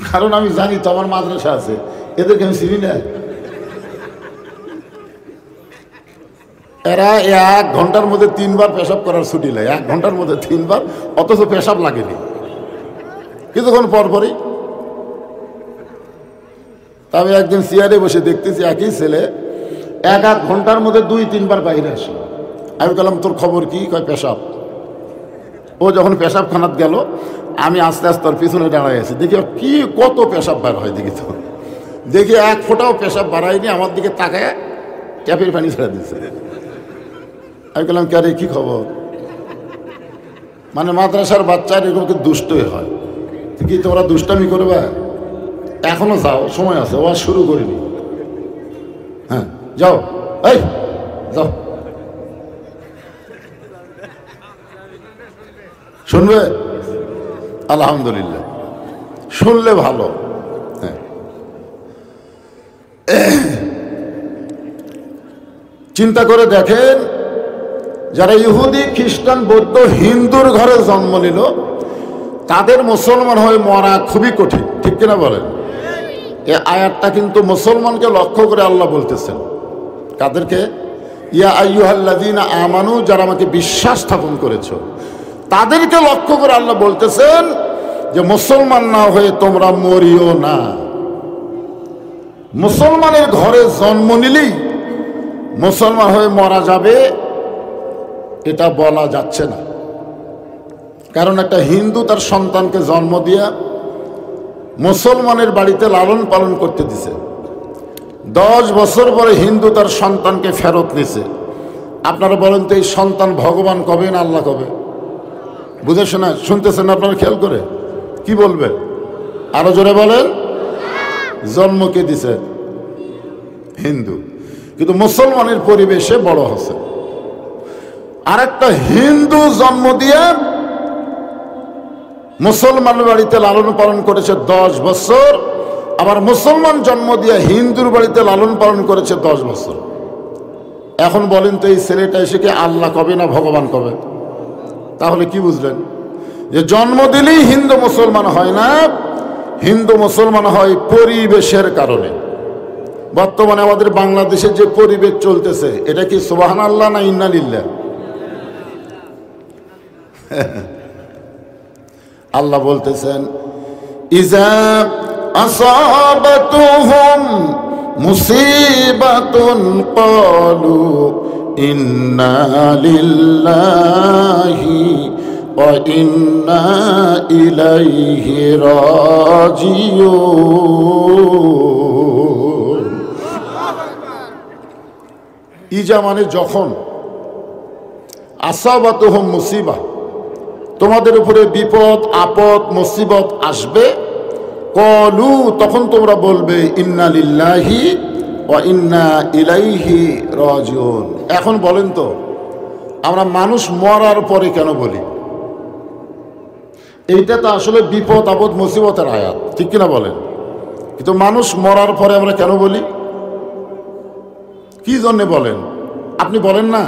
কারণ আমি জানি তো আমার মাদ্রাসা আছে, এদেরকে আমি চিনি না। এরা 1 ঘন্টার মধ্যে 3 বার পেশাব করার ছুটি নেয়, 1 ঘন্টার মধ্যে 3 বার, অথচ পেশাব লাগেনি কিছুক্ষণ পরপরই। আমি একদিন চেয়ারে বসে দেখতেছি একই ছেলে 1 ঘন্টার মধ্যে 2-3 বার বাইরে আসে। আমি বললাম তোর খবর কি? কয় পেশাব। ও যখন পেশাব খানাত গেল, আমি আস্তে আস্তে ওর পিছনে দাঁড়াই আছি, দেখি কি কত পেশাব বার হয়। দেখি 1 ফোঁটাও পেশাব বাড়ায়নি, আমার দিকে তাকায় ট্যাপের পানি ছেড়ে দিচ্ছে। আমি বললাম কে রে, কি খবর? মানে মাদ্রাসার বাচ্চার এরকম দুষ্টই হয়, কি তোমরা দুষ্টামি করবে? এখনো যাও, সময় আছে, ও আর শুরু করিনি। হ্যাঁ যাও, এই যাও, শুনবে? আলহামদুলিল্লাহ, শুনলে ভালো। হ্যাঁ, চিন্তা করে দেখেন, যারা ইহুদি, খ্রিস্টান, বৌদ্ধ, হিন্দুর ঘরে জন্ম নিল, তাদের মুসলমান হয়ে মরা খুবই কঠিন, ঠিক কিনা বলেন? এই আয়াতটা কিন্তু মুসলমানকে লক্ষ্য করে আল্লাহ বলতেছেন। কাদেরকে? ইয়া আইয়ুহাল্লাযীনা আমানু, যারা আমাকে বিশ্বাস স্থাপন করেছো, তাদেরকে লক্ষ্য করে আল্লাহ বলতেছেন যে মুসলমান না হয়ে তোমরা মরিও না। মুসলমানের ঘরে জন্ম নিলেই মুসলমান হয়ে মরা যাবে, এটা বলা যাচ্ছে না। কারণ একটা হিন্দু তার সন্তানকে জন্ম দিয়া মুসলমানের বাড়িতে লালন পালন করতে দিছে, 10 বছর পরে হিন্দু তার সন্তানকে ফেরত নিছে। আপনারা বলেন তো এই সন্তান ভগবান কবে না আল্লাহ কবে? বুঝে শোনা শুনতেছেন আপনারা, খেয়াল করে কি বলবে? আরো জোরে বলেন। জন্ম কে দিছে? হিন্দু, কিন্তু মুসলমানের পরিবেশে বড় হচ্ছে। আর একটা হিন্দু জন্ম দিয়ে মুসলমানের বাড়িতে লালন পালন করেছে 10 বছর, আবার মুসলমান জন্ম দিয়ে হিন্দুর বাড়িতে লালন পালন করেছে 10 বছর। এখন বলেন তো এই ছেলেটা এসে কি আল্লাহ কবে না ভগবান কবে? তাহলে কি বুঝলেন? যে জন্ম দিলেই হিন্দু মুসলমান হয় না, হিন্দু মুসলমান হয় পরিবেশের কারণে। বর্তমানে আমাদের বাংলাদেশের যে পরিবেশ চলতেছে, এটা কি সুবহানাল্লাহ না ইন্না লিল্লাহ? আল্লাহ বলতেছেন ইজা আসাবাতুহুম মুসিবাতুন ক্বালু ইন্না লিল্লাহি ওয়া ইন্না ইলাইহি রাজিউন। ইজা মানে যখন, আসাবাতুহুম মুসিবা, তোমাদের উপরে বিপদ আপদ মুসিবত আসবে, কলু, তখন তোমরা বলবে ইন্না লিল্লাহি ওয়া ইন্না ইলাইহি রাজিউন। এখন বলেন তো, আমরা মানুষ মরার পরে কেন বলি? এইটা তো আসলে বিপদ আপদ মুসিবতের আয়াত, ঠিক কিনা বলেন? কিন্তু মানুষ মরার পরে আমরা কেন বলি? কি জন্যে বলেন? আপনি বলেন না,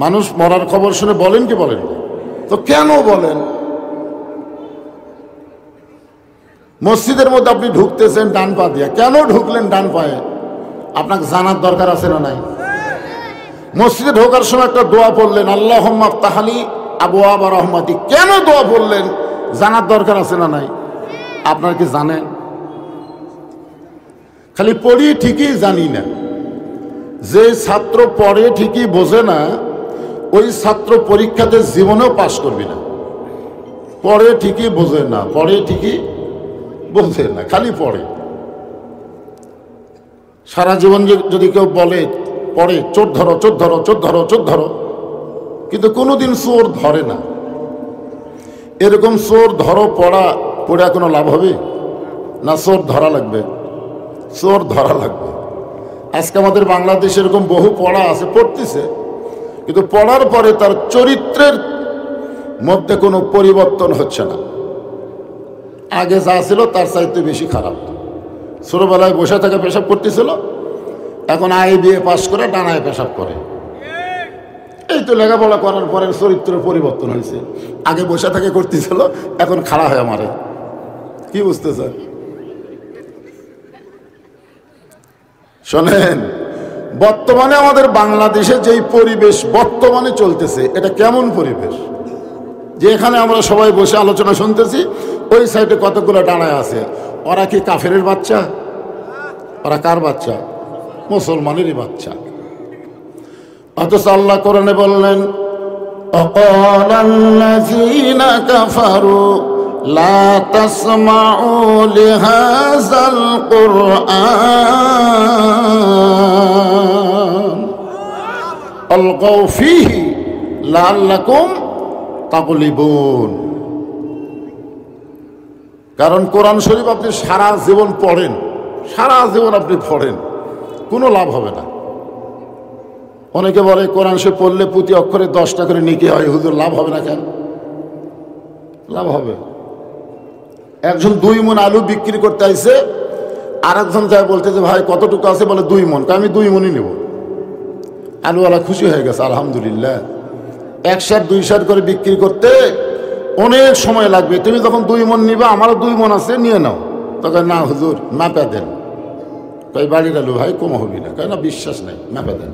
মানুষ মরার খবর শুনে বলেন কি বলেন? তো কেন বলেন? মসজিদের মধ্যে আপনি ঢুকতেছেন ডান পা দিয়ে, কেন ঢুকলেন ডান পায়ে? আপনাকে জানার দরকার আছে না নাই? মসজিদে ঢোকার সময় একটা দোয়া পড়লেন, আল্লাহুম্মা আফতাহলি আবওয়াবা রাহমাতিক, কেন দোয়া পড়লেন? জানার দরকার আছে না নাই? আপনারা কি জানেন? খালি পড়ি ঠিকই জানি না। যে ছাত্র পড়ে ঠিকই বোঝে না, ওই ছাত্র পরীক্ষাতে জীবনেও পাশ করবি না। পড়ে ঠিকই বোঝে না, পড়ে ঠিকই বোঝে না, খালি পড়ে। সারা জীবন যদি কেউ বলে পড়ে চোর ধরো চোর ধরো চোর ধরো চোর ধরো, কিন্তু কোনোদিন চোর ধরে না, এরকম চোর ধরো পড়া পড়ে কোনো লাভ হবে না? চোর ধরা লাগবে, চোর ধরা লাগবে। আজকে আমাদের বাংলাদেশে এরকম বহু পড়া আছে, পড়তেছে, কিন্তু পড়ার পরে তার চরিত্রের মধ্যে কোনো পরিবর্তন হচ্ছে না। আগে যা ছিল তার চাইতে বেশি খারাপ। ছোটবেলায় বসে থেকে পেশাব করতেছিল, এখন IBA পাস করে ডানায় পেশাব করে। এই তো লেখাপড়া করার পরে চরিত্রের পরিবর্তন হয়েছে। আগে বসে থেকে করতেছিল, এখন খাড়া হয়ে মারে। কি বুঝতেছেন? শোনেন, বর্তমানে আমাদের বাংলাদেশে যেই পরিবেশ বর্তমানে চলতেছে, এটা কেমন পরিবেশ? যে এখানে আমরা সবাই বসে আলোচনা শুনতেছি, ওই সাইডে কতগুলো দাঁড়ায় আছে, ওরা কি কাফেরের বাচ্চা? ওরা কার বাচ্চা? মুসলমানেরই বাচ্চা। অথচ আল্লাহ কোরআনে বললেন, وقال الذين كفروا لا تسمعوا لهذا القرآن والغوا فيه لعلكم تغلبون। কারণ কোরআন শরীফ আপনি সারা জীবন পড়েন, সারা জীবন আপনি পড়েন, কোনো লাভ হবে না। অনেকে বলে কোরআন শরীফ পড়লে প্রতি অক্ষরে 10টা করে নেকি হয়, হুজুর লাভ হবে না কেন? লাভ হবে। একজন 2 মণ আলু বিক্রি করতে আইছে, আর একজন যায় বলতেছে ভাই কতটুকু আছে? বলে 2 মণ। আমি 2 মণই নেব। আলুওয়ালা খুশি হয়ে গেছে, আলহামদুলিল্লাহ। 1 সের 2 সের করে বিক্রি করতে অনেক সময় লাগবে, তুমি যখন 2 মণ নিবা, আমারও 2 মণ আছে, নিয়ে নাও। তখন না হুজুর মাপে দেন। তাই বাড়ির আলু ভাই কম হবি না, কেন? বিশ্বাস নেই, মাপে দেন।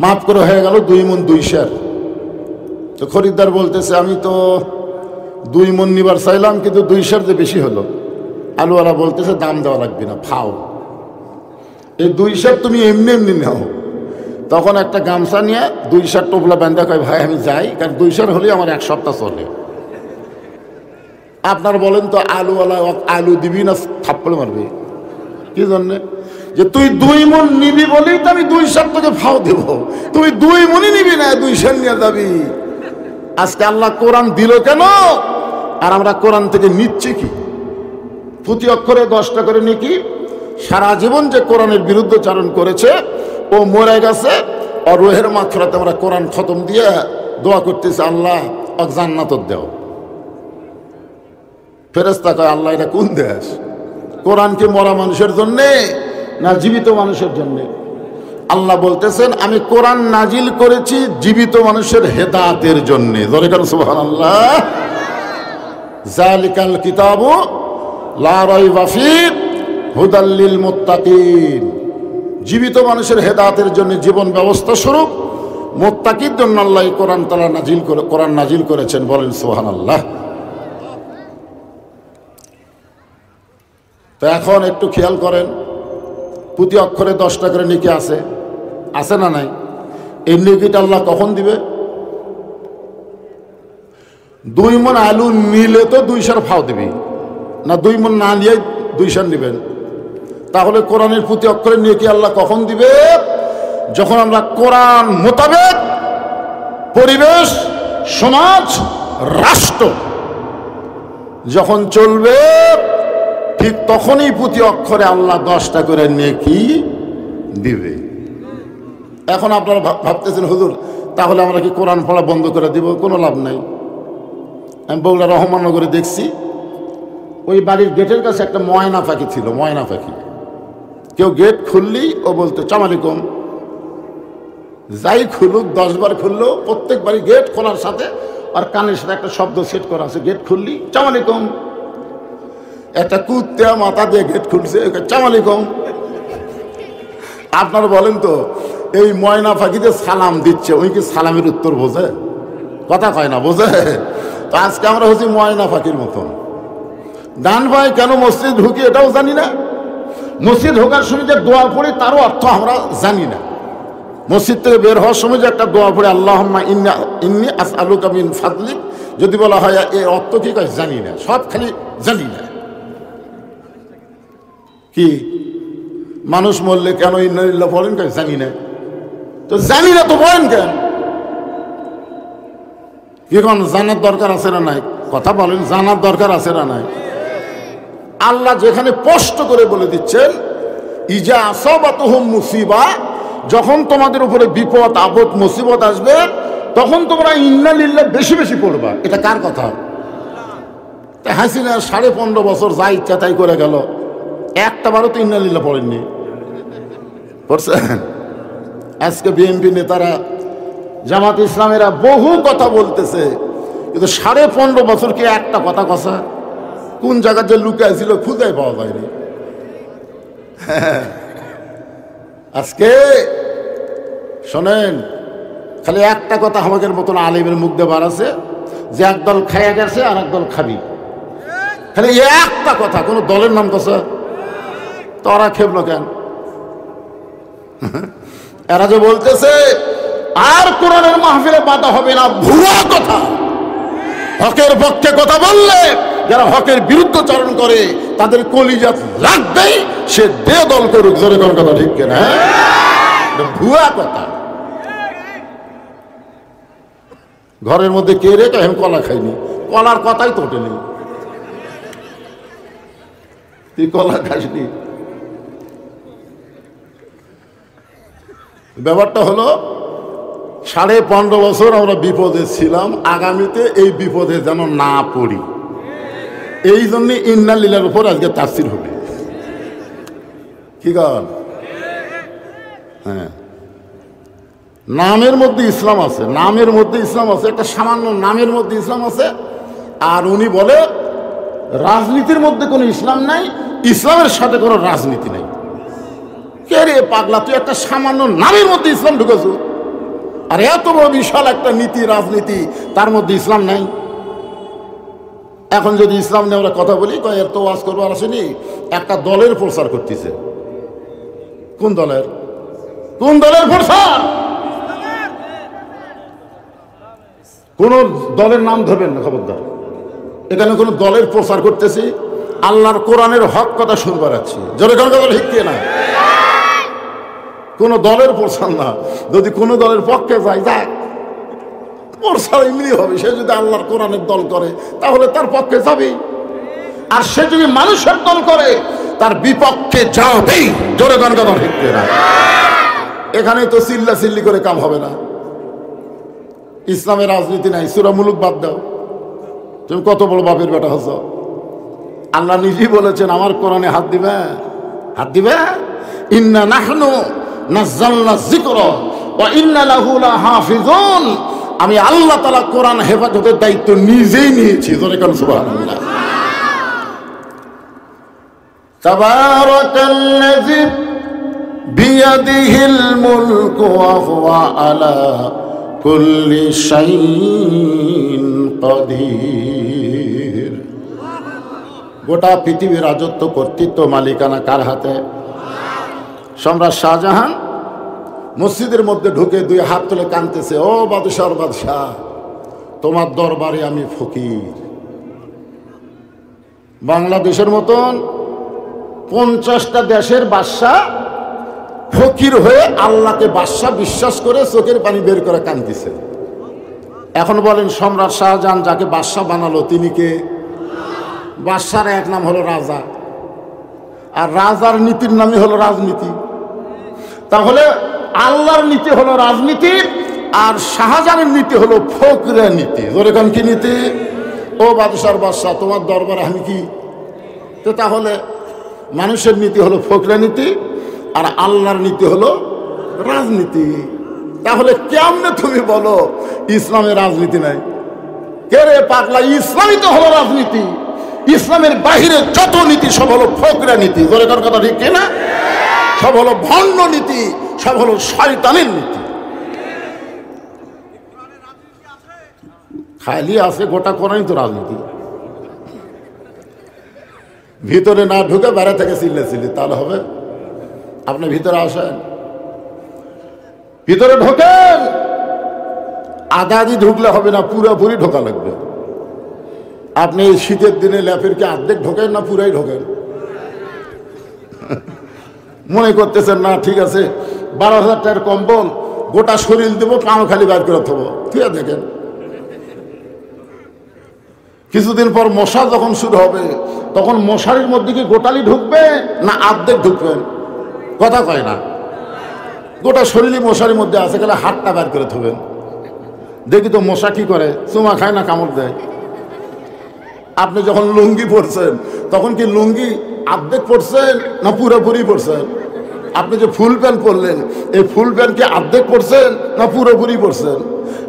মাপ করে হয়ে গেল 2 মণ 2 সের। তো খরিদ্দার বলতেছে আমি তো 2 মণ নিবার চাইলাম, কিন্তু 2 সের যে বেশি হলো। আলুওয়ালা বলতেছে দাম দেওয়া লাগবে না, ফাও, এই 2 সের তুমি এমনি এমনি নাও। তখন একটা গামছা নিয়ে 2 সের টোপলা বান্ধা কয় ভাই আমি যাই, কারণ 2 সের হলেই আমার 1 সপ্তাহ চলে। আপনার বলেন তো আলুওয়ালা আলু দিবি না থাপ্পড় মারবে? কি জন্যে? যে তুই 2 মণ নিবি বলেই তো আমি 2 সের তোকে ফাও দেব। তুই 2 মণই নিবি না, 2 সের নিয়ে যাবি। আজকে আল্লাহ কোরআন দিল কেন? আর আমরা কোরআন থেকে নিচ্ছি কি? প্রতি অক্ষরে 10টা করে নাকি। সারা জীবন যে কোরআনের বিরুদ্ধচারণ করেছে ও মরে গেছে, আর রোহের মাগফিরাতে আমরা কোরআন খতম দিয়ে দোয়া করতেছি, আল্লাহ ওক জান্নাত দাও। ফেরেশতা কয় আল্লাহ এটা কোন দেশ? কোরআন কি মরা মানুষের জন্যে না জীবিত মানুষের জন্যে? আল্লাহ বলতেছেন আমি কোরআন নাজিল করেছি জীবিত মানুষের হেদায়েতের জন্যে। জোরে কান সুবহানাল্লাহ। যালিকাল কিতাবু লা রাইবা ফীহি হুদাল লিল মুত্তাকিন। জীবিত মানুষের হেদায়েতের জন্য জীবন ব্যবস্থা স্বরূপ মুত্তাকির জন্য আল্লাহ কোরআন তাআলা কোরআন নাজিল করেছেন। বলেন সুবহানাল্লাহ। তো এখন একটু খেয়াল করেন, প্রতি অক্ষরে 10টা করে নেকি আছে, আছে না নাই? এই নেকিটা আল্লাহ কখন দিবে? 2 মণ আলু নিলে তো 2 সের ফাও দিবি না, 2 মণ না নিয়ে 2 সের নেবেন। তাহলে কোরআনের প্রতি অক্ষরে নেকি আল্লাহ কখন দিবে? যখন আমরা কোরআন মোতাবেক পরিবেশ, সমাজ, রাষ্ট্র যখন চলবে, ঠিক তখনই প্রতি অক্ষরে আল্লাহ 10টা করে নেকি দিবে। এখন আপনারা ভাবতেছেন হুজুর তাহলে আমরা কি কোরআন পড়া বন্ধ করে দিব? কোনো লাভ নাই। আমি বগুড়া রহমাননগরে দেখছি, ওই বাড়ির গেটের কাছে একটা ময়না পাখি ছিল। ময়না পাখি কেউ গেট খুললেই ও বলতো আসসালামু আলাইকুম। যাই খুলুক, 10 বার খুললেও প্রত্যেকবারই গেট খোলার সাথে আর কানের সাথে একটা শব্দ সেট করা আছে, গেট খুললি আসসালামু আলাইকুম। একটা কুত্তা মাথা দিয়ে গেট খুলছে, আসসালামু আলাইকুম। আপনারা বলেন তো এই ময়না পাখিতে সালাম দিচ্ছে, ওই কি সালামের উত্তর বোঝে? কথা কয় না, বোঝে? তো আজকে আমরা হচ্ছি ময়না পাখির মতন। ডান ভাই কেন মসজিদ ঢুকি এটাও জানি না। মসজিদ ঢোকার সময় যে দোয়া পড়ি তারও অর্থ আমরা জানি না। মসজিদ থেকে বের হওয়ার সময় যে একটা দোয়া পড়ে আল্লাহুম্মা ইন্নী আসআলুকা মিন ফাদলিক, যদি বলা হয় এর অর্থ কি কয় জানি না, সব খালি জানি না। কি মানুষ মরলে কেন ইন্না লিল্লাহ পড়েন? কয় জানি না। তো জানি না তো বলেন কেন? কি কোন জানার দরকার আছে না নাই? কথা বলেন, জানার দরকার আছে না নাই? আল্লাহ যেখানে স্পষ্ট করে বলে দিচ্ছেন ইজা আসাবাতুহুম মুসিবা, যখন তোমাদের উপরে বিপদ আপদ মুসিবত আসবে তখন তোমরা ইন্না লিল্লাহ বেশি বেশি পড়বা। এটা কার কথা? হাসিনা 15.5 বছর যা ইচ্ছা তাই করে গেল, একটা বারও তো ইন্না লিল্লাহ পড়েননি। পড়ছেন? আজকে বিএনপি নেতারা, জামাত ইসলামেরা বহু কথা বলতেছে, কিন্তু 15.5 বছর কি একটা কথা কষা কোন জায়গা যে লুকাইছিল খুঁজে পাওয়া যায়নি। আজকে শোনেন, খালি একটা কথা আমাদের মতন আলিমের মুখ দিয়ে বার আছে যে একদল খাইয়া গেছে আর একদল খাবি, খালি একটা কথা, কোন দলের নাম কথা। তোরা খেপলো কেন? এরা যে বলতেছে আর কোরআনের মাহফিলে বাধা হবে না, ভুয়া কথা। হকের পক্ষে কথা বললে যারা হকের বিরুদ্ধচারণ করে তাদের কলিজা লাগবেই, সে দে দল করুক। জোরে কোন কথা ঠিক কিনা? ভুয়া কথা। ঘরের মধ্যে কে রে আমি কলা খাইনি, কলার কথাই তো ওঠেনি। তুই কলা খাসনি। ব্যাপারটা হলো 15.5 বছর আমরা বিপদে ছিলাম, আগামীতে এই বিপদে যেন না পড়ি, এই জন্য ইন্না লীলার উপর আজকে তাফসীর হবে। কি গান? হ্যাঁ, নামের মধ্যে ইসলাম আছে, নামের মধ্যে ইসলাম আছে, একটা সামান্য নামের মধ্যে ইসলাম আছে। আর উনি বলে রাজনীতির মধ্যে কোনো ইসলাম নাই, ইসলামের সাথে কোনো রাজনীতি নাই। কে রে পাগলা, তুই একটা সামান্য নামের মধ্যে ইসলাম ঢুকেছ, আর এত বড় বিশাল একটা নীতি রাজনীতি, তার মধ্যে ইসলাম নাই। এখন যদি ইসলাম নিয়ে আমরা কথা বলি, এর তো ওয়াজ করবার আসেনি, একটা দলের প্রচার করতেছে। কোন দলের? কোন দলের প্রচার? কোন দলের নাম ধরবেন না, খবরদার। এখানে কোন দলের প্রচার করতেছি, আল্লাহর কোরআনের হক কথা শুনবার আছি। জোরে কোন কথা ঠিক না? কোন দলের প্রচার না। যদি কোন দলের পক্ষে যায়, যাক, প্রচার এমনি হবে। সে যদি আল্লাহর কোরআনের দল করে তাহলে তার পক্ষে যাবে, আর সে যদি মানুষের দল করে তার বিপক্ষে যাবেই। জোরে কোন কথা ঠিক না? এখানে তো চিল্লা চিল্লি করে কাম হবে না। ইসলামের রাজনীতি নাই, সূরা মুলুক বাদ দাও। তুমি কত বড় বাপের বেটা হচ্ছ? আল্লাহ নিজেই বলেছেন আমার কোরআনে হাত দিবে, হাত দিবে। ইন্না নাহনু নাযালনা যিকরা ওয়া ইন্না লাহু লাহাফিজুন। আমি আল্লাহ তাআলা কোরআন হেফাজতের দায়িত্ব নিজেই নিয়েছি। জোরে কোন সুবহানাল্লাহ। তাবারাকাল্লাযী বিয়াদিহিল মুলকু ওয়া হুয়া আলা কুল্লি শাইইন কাদির। গোটা পৃথিবীর রাজত্ব, কর্তৃত্ব, মালিকানা কার হাতে? সম্রাট শাহজাহান মসজিদের মধ্যে ঢুকে 2 হাত তুলে কাঁদতেছে, ও বাদশাহ বাদশাহ, তোমার দরবারে আমি ফকির। বাংলাদেশের মতন 50টা দেশের বাদশাহ ফকির হয়ে আল্লাহকে বাদশাহ বিশ্বাস করে চোখের পানি বের করে কাঁদতেছে। এখন বলেন, সম্রাট শাহজাহান যাকে বাদশাহ বানালো তিনি কে? বাদশার এক নাম হলো রাজা, আর রাজার নীতির নামই হলো রাজনীতি। তাহলে আল্লাহর নীতি হলো রাজনীতি, আর শাহজাহানের নীতি হলো ফকরা নীতি। যেরকম কি নীতি? ও বাদশার বাদশাহ, তোমার দরবারে আমি কি? তো তাহলে মানুষের নীতি হলো ফকরা নীতি, আর আল্লাহর নীতি হলো রাজনীতি। তাহলে কেমনে তুমি বলো ইসলামের রাজনীতি নাই? কে রে পাগলা, ইসলামই তো হলো রাজনীতি। ইসলামের বাহিরে যত নীতি সব হলো ফকরা নীতি। জোরে কার কথা ঠিক না? সব হলো ভণ্ড নীতি, সব হলো শয়তানের নীতি। খালি আছে গোটা কোরআনই তো রাজনীতি। ভিতরে না ঢুকে বাইরে থেকে চিল্লি তাহলে হবে? আপনি ভিতরে আসেন, ভিতরে ঢোকেন। আধা আধি ঢুকলে হবে না, পুরোপুরি ঢোকা লাগবে। আপনি এই শীতের দিনে ল্যাপের কি অর্ধেক ঢোকেন না পুরাই ঢোকেন? মনে করতেছেন না ঠিক আছে 12,000 টাকার কম্বল গোটা শরীর দেবো, পাও খালি বাইর করে থবো। ঠিক আছে, দেখেন কিছুদিন পর মশা যখন শুরু হবে তখন মশারির মধ্যে কি গোটালি ঢুকবে না অর্ধেক ঢুকবেন? কথা কয় না। গোটা শরীরই মশারির মধ্যে আছে, তাহলে হাতটা বের করে থবেন। দেখি তো মশা কি করে, চুমা খায় না কামড় দেয়? আপনি যখন লুঙ্গি পরছেন তখন কি লুঙ্গি অর্ধেক পরছেন না পুরোপুরি পরছেন? আপনি যে ফুল প্যান্ট পরলেন, এই ফুল প্যান্ট কি অর্ধেক পরছেন না পুরোপুরি পরছেন?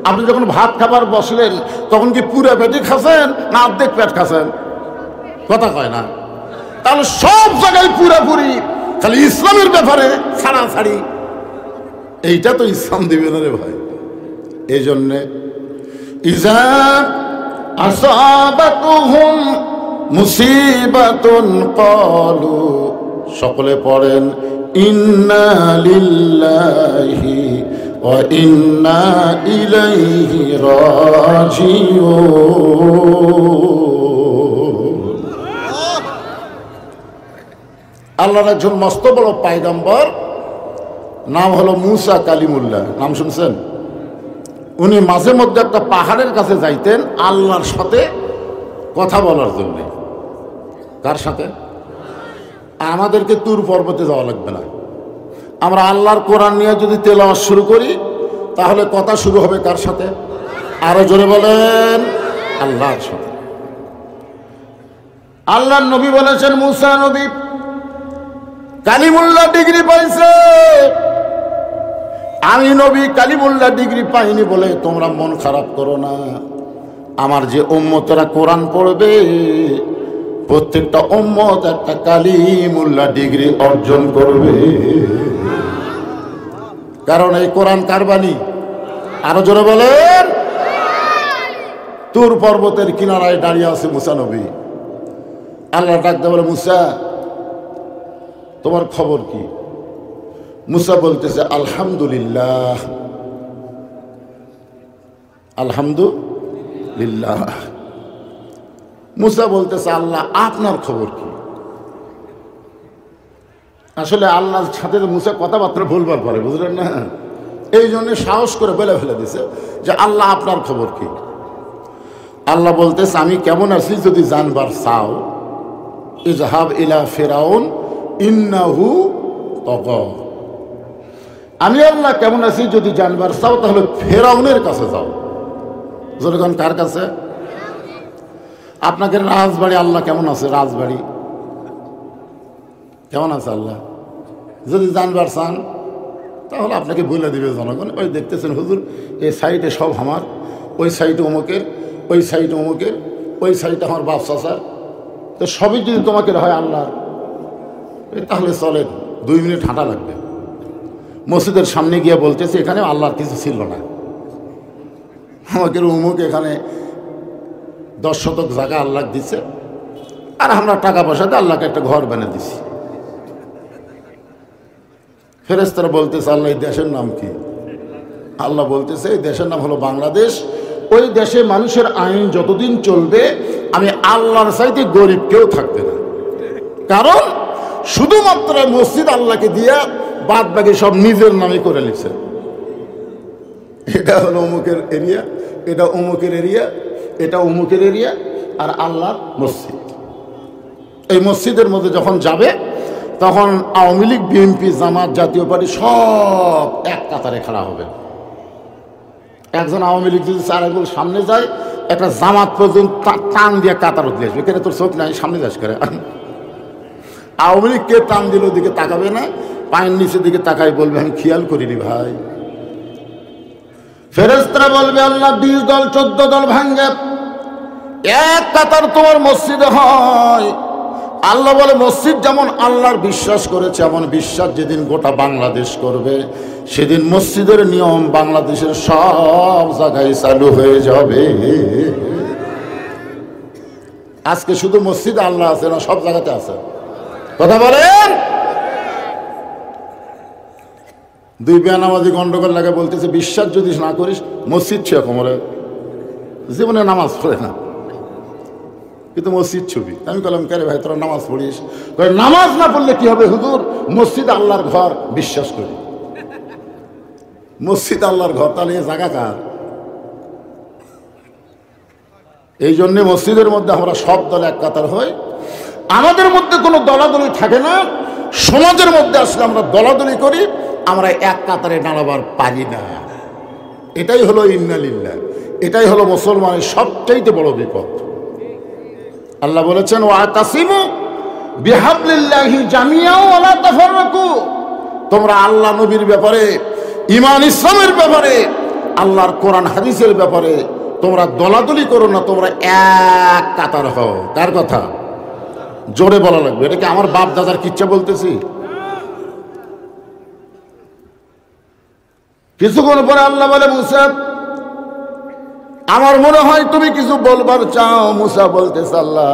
আপনি যখন ভাত খাবার বসলেন তখন কি পুরো পেটে খাচ্ছেন না অর্ধেক পেট খাচ্ছেন? কথা কয় না। তাহলে সব জায়গায় পুরাপুরি, খালি ইসলামের ব্যাপারে ছাড়াছাড়ি, এইটা তো ইসলাম দিবে না রে ভাই। এই জন্যে ইজা আসাবাতুহুম মুসিবাতুন ক্বালু, সকলে পড়েন ইন্না লিল্লাহি ওয়া ইন্না ইলাইহি রাজিউন। আল্লাহর একজন মস্ত বড় পয়গম্বর, নাম হলো মুসা কালিমুল্লাহ, নাম শুনছেন? উনি মাঝে মধ্যে একটা পাহাড়ের কাছে যাইতেন আল্লাহর সাথে কথা বলার জন্য। কার সাথে? আমাদেরকে তুর পর্বতে যাওয়া লাগবে না। আমরা আল্লাহর কোরআন নিয়ে যদি তেলাওয়াত শুরু করি তাহলে কথা শুরু হবে কার সাথে? আরো জোরে বলেন, আল্লাহর সাথে। আল্লাহর নবী বলেছেন, মুসা নবী কালিমুল্লাহ ডিগ্রি পাইছে, আমি নবী কালিমুল্লাহ ডিগ্রি পাইনি বলে তোমরা মন খারাপ করো না। আমার যে উম্মতরা কোরআন পড়বে প্রত্যেকটা উম্মত একটা কালিমুল্লাহ ডিগ্রি অর্জন করবে। কারণ এই কোরআন কার বাণী? আরো জোরে বলেন। তুর পর্বতের কিনারায় দাঁড়িয়ে আছে মুসা নবী। আল্লাহ ডাকতে বলে, মুসা তোমার খবর কি? মুসা বলতেছে, আলহামদুলিল্লাহ, আলহামদুলিল্লাহ। মুসা বলতেছে, আল্লাহ আপনার খবর কি? আসলে আল্লাহর সাথে মুসা কথাবার্তা বলবার পারে, বুঝলেন না? এই জন্য সাহস করে বলে ফেলে দিছে যে আল্লাহ আপনার খবর কি? আল্লাহ বলতেছে, আমি কেমন আছি যদি জানবার চাও, ইজহাব ইলা ফিরাউন ইন্নাহু তাগা। আমি আল্লাহ কেমন আছি যদি জানবার চাও তাহলে ফেরাউনের কাছে যাও। যখন কার কাছে? আপনাকে রাজবাড়ি আল্লাহ কেমন আছে? রাজবাড়ি কেমন আছে আল্লাহ যদি জানবার চান তাহলে আপনাকে বলে দিবে জনগণ। ওই দেখতেছেন হুজুর, এই সাইডে সব আমার, ওই সাইডে অমুকের, ওই সাইডে অমুকের, ওই সাইডে আমার বাপ চাচার, তো সবই যদি তোমাকে হয় আল্লাহর, তাহলে চলেন 2 মিনিট হাঁটা লাগবে। মসজিদের সামনে গিয়ে বলতেছে, এখানে আল্লাহর কিছু ছিল না, আমাকে অমুক এখানে 10 শতক জায়গা আল্লাহ দিচ্ছে, আর আমরা টাকা পয়সাতে আল্লাহকে একটা ঘর বানিয়ে দিছি। ফেরেশতারা বলতেছে, আল্লাহ এই দেশের নাম কি? আল্লাহ বলতেছে, এই দেশের নাম হলো বাংলাদেশ। ওই দেশে মানুষের আইন যতদিন চলবে আমি আল্লাহর চাইতে গরিব কেউ থাকবে না। কারণ শুধুমাত্র মসজিদ আল্লাহকে দিয়া বাদ বাকি সব নিজের নামে করে নিচ্ছে। এটা হলো অমুকের এরিয়া, এটা অমুকের এরিয়া, এটা অমুকের এরিয়া, আর আল্লাহর মসজিদ। এই মসজিদের মধ্যে যখন যাবে তখন আওয়ামী লীগ, বিএনপি, জামাত, জাতীয় পার্টি সব এক কাতারে খাড়া হবে। একজন আওয়ামী লীগ যদি 4 আঙ্গুল সামনে যায়, একটা জামাত পর্যন্ত টান দিয়ে কাতার উঠলে আসবে। কেন তোর চোখ নাই, সামনে যাস করে? আওয়ামী লীগ কে টান দিল দিকে তাকাবে না, পায়ের নিচের দিকে তাকাই বলবে আমি খেয়াল করিনি ভাই। ফেরেশতারা বলবে, আল্লাহ 20 দল 14 দল ভাঙ্গে এক কাতার তোমার মসজিদে হয়। আল্লাহ বলে, মসজিদ যেমন আল্লাহর বিশ্বাস করেছে এমন বিশ্বাস যেদিন গোটা বাংলাদেশ করবে সেদিন মসজিদের নিয়ম বাংলাদেশের সব জায়গায় চালু হয়ে যাবে। আজকে শুধু মসজিদে আল্লাহ আছে না, সব জায়গাতে আছে। কথা বলেন। 2 বেনামাজি গন্ডগোল লাগে বলতেছে, বিশ্বাস যদি না করিস মসজিদ ছুঁয়ে কোমরে, জীবনে নামাজ পড়ে না কিন্তু মসজিদ ছবি। আমি বললাম, কারে ভাই তোরা নামাজ পড়িস? নামাজ না পড়লে কি হবে হুজুর? মসজিদ আল্লাহর ঘর, বিশ্বাস করি মসজিদ আল্লাহর ঘর, তাহলে এ জায়গা কার? এই জন্যে মসজিদের মধ্যে আমরা সব দল এক কাতার হই, আমাদের মধ্যে কোনো দলাদলি থাকে না। সমাজের মধ্যে আসলে আমরা দলাদলি করি, আমরা এক কাতারে দাঁড়াবার পারি না। এটাই হলো ইন্না লিল্লাহ, এটাই হলো মুসলমানের সবচাইতে বড় বিপদ। আল্লাহ বলেছেন, ওয়াতাসিমু বিহাবলিল্লাহি জামিআ ওয়া লা তাফাররাকু। তোমরা আল্লাহ নবীর ব্যাপারে, ঈমান ইসলামের ব্যাপারে, আল্লাহর কোরআন হাদিসের ব্যাপারে তোমরা দলাদলি করো না, তোমরা এক কাতার হও। কার কথা? জোরে বলা লাগবে। এটা কি আমার বাপ দাদার কিচ্ছা বলতেছি? কিছুক্ষণ পরে আল্লাহ বলে, মুসা আমার মনে হয় তুমি কিছু বলবার চাও। মুসা বলতেছে, আল্লাহ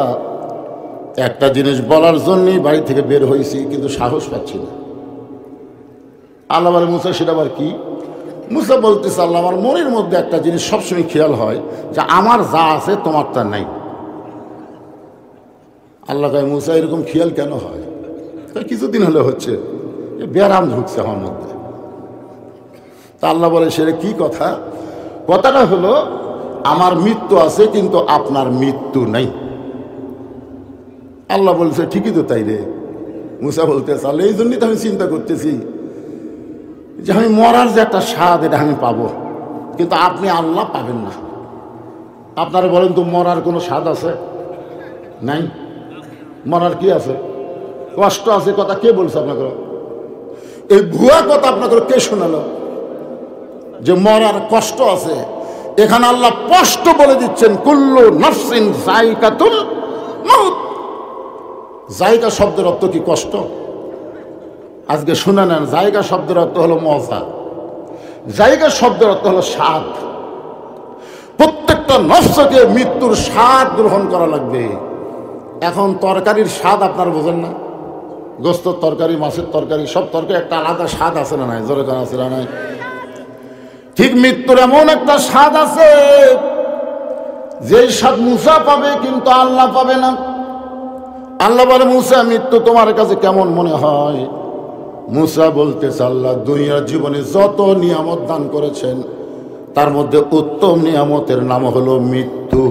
একটা জিনিস বলার জন্যই বাড়ি থেকে বের হয়েছি, কিন্তু সাহস পাচ্ছি না। আল্লাহ বলে, মুসা সেটা আবার কি? মুসা বলতেছে, আল্লাহ আমার মনের মধ্যে একটা জিনিস সবসময় খেয়াল হয় যে আমার যা আছে তোমার তা নাই। আল্লাহ কয়, মুসা এরকম খেয়াল কেন হয়? কিছুদিন হলে হচ্ছে, ব্যারাম ঢুকছে আমার মধ্যে। তা আল্লাহ বলে, সেটা কি কথা? কথাটা হলো আমার মৃত্যু আছে কিন্তু আপনার মৃত্যু নাই। আল্লাহ বলছে, ঠিকই তো তাই রে। মুসা বলতেছে, আল্লাহ এই জন্যই তো আমি চিন্তা করতেছি যে আমি মরার যে একটা স্বাদ এটা আমি পাবো, কিন্তু আপনি আল্লাহ পাবেন না। আপনারা বলেন তো, মরার কোনো স্বাদ আছে? নাই। মরার কি আছে? কষ্ট আছে। কথা কে বলছে আপনাকে? এই ভুয়া কথা আপনাকে কে শোনালো যে মরার কষ্ট আছে? এখানে আল্লাহ স্পষ্ট বলে দিচ্ছেন, কুল্লু নাফসিন যায়কাতুল মাউত। জায়গা শব্দের অর্থ কি কষ্ট? আজকে শুনে নেন, জায়গা শব্দের অর্থ হলো মজা, জায়গা শব্দের অর্থ হলো স্বাদ। প্রত্যেকটা নফসকে মৃত্যুর স্বাদ গ্রহণ করা লাগবে। এখন তরকারির স্বাদ আপনারা বোঝেন না? গোস্তের তরকারি, মাছের তরকারি, সব তরকারি একটা আলাদা স্বাদ আছে না নাই? জোরে আছে না নাই? ঠিক মৃত্যুর এমন একটা স্বাদ আছে যেই স্বাদ মুসা পাবে কিন্তু আল্লাহ পাবে না। আল্লাহ বলে, মুসা মৃত্যু তোমার কাছে কেমন মনে হয়? মুসা বলতেছে, আল্লাহ দুনিয়ার জীবনে যত নিয়ামত দান করেছেন তার মধ্যে উত্তম নিয়ামতের নাম হলো মৃত্যু।